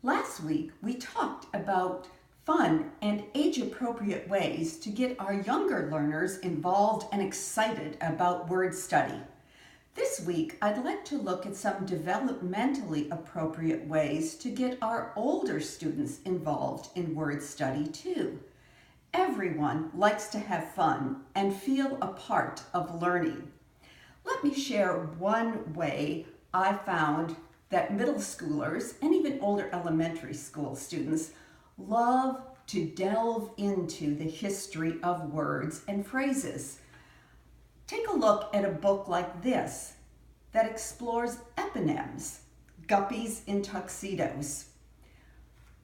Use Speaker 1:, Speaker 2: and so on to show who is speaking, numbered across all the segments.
Speaker 1: Last week, we talked about fun and age-appropriate ways to get our younger learners involved and excited about word study. This week, I'd like to look at some developmentally appropriate ways to get our older students involved in word study too. Everyone likes to have fun and feel a part of learning. Let me share one way I found that middle schoolers and even older elementary school students love to delve into the history of words and phrases. Take a look at a book like this that explores eponyms, guppies in tuxedos.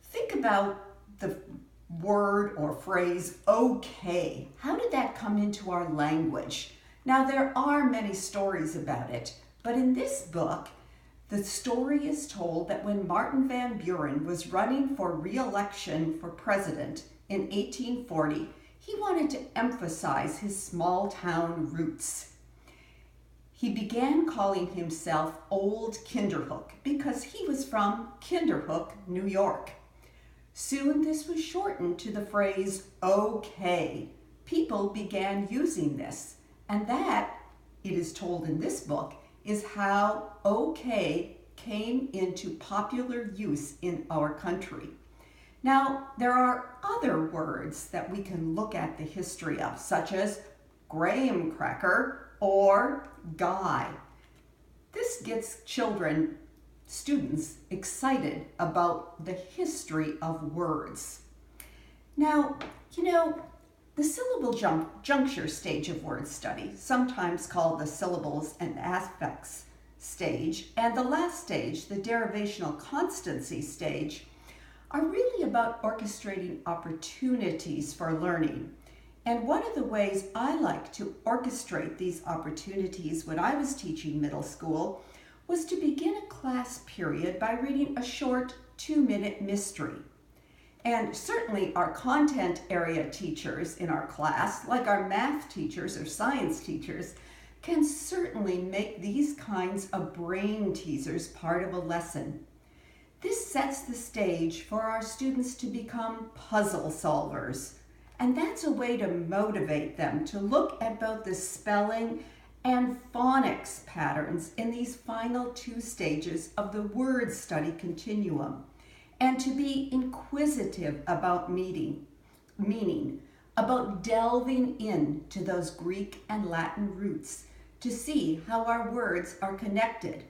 Speaker 1: Think about the word or phrase, okay. How did that come into our language? Now, there are many stories about it, but in this book, the story is told that when Martin Van Buren was running for re-election for president in 1840, he wanted to emphasize his small town roots. He began calling himself Old Kinderhook because he was from Kinderhook, New York. Soon this was shortened to the phrase, okay. People began using this, and that, it is told in this book, is how okay came into popular use in our country. Now, there are other words that we can look at the history of, such as graham cracker or guy. This gets students excited about the history of words. Now, the syllable juncture stage of word study, sometimes called the syllables and affixes stage, and the last stage, the derivational constancy stage, are really about orchestrating opportunities for learning. And one of the ways I like to orchestrate these opportunities when I was teaching middle school was to begin a class period by reading a short 2-minute mystery. And certainly our content area teachers in our class, like our math teachers or science teachers, can certainly make these kinds of brain teasers part of a lesson. This sets the stage for our students to become puzzle solvers. And that's a way to motivate them to look at both the spelling and phonics patterns in these final 2 stages of the word study continuum, and to be inquisitive about meaning, about delving into those Greek and Latin roots to see how our words are connected.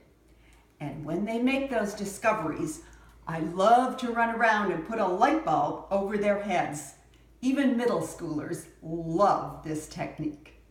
Speaker 1: And when they make those discoveries, I love to run around and put a light bulb over their heads. Even middle schoolers love this technique.